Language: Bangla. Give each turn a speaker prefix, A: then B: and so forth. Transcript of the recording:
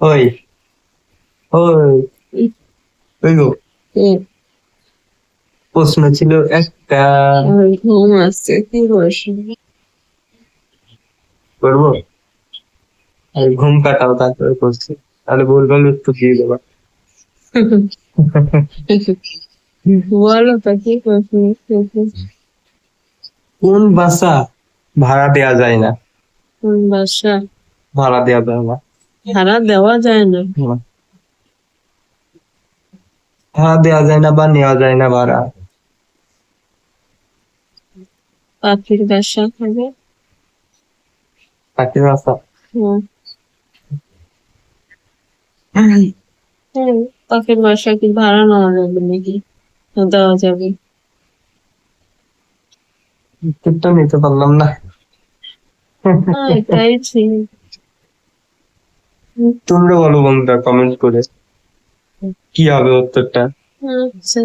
A: ওই ওই ওই গো, প্রশ্ন ছিল একটা,
B: ঘুম আসছে, কি বসে?
A: করবো? আর ঘুম কাটাও তারপরে করছি, তাহলে ভুল ভাল একটু দিয়ে দেবা।
B: বলো তো কি প্রশ্ন?
A: কোন বাসা ভাড়া দেয়া যায় না?
B: কোন বাসা
A: ভাড়া দেয়া যায় না।
B: ভাড়া দেওয়া যায় না?
A: হুম। ভাড়া দেয়া যায় না বা নেওয়া যায় না ভাড়া।
B: পাখির বাসা হবে।
A: পাখির বাসা।
B: হুম, হুম, পাখির বাসা কি ভাড়া নেওয়া যাবে নাকি? না, দেওয়া যাবে?
A: উত্তরটা নিতে পারলাম না।
B: হ্যাঁ, এটাই ঠিক।
A: তোমরা বলো বন্ধুরা কমেন্ট করে কি হবে উত্তরটা।
B: আচ্ছা।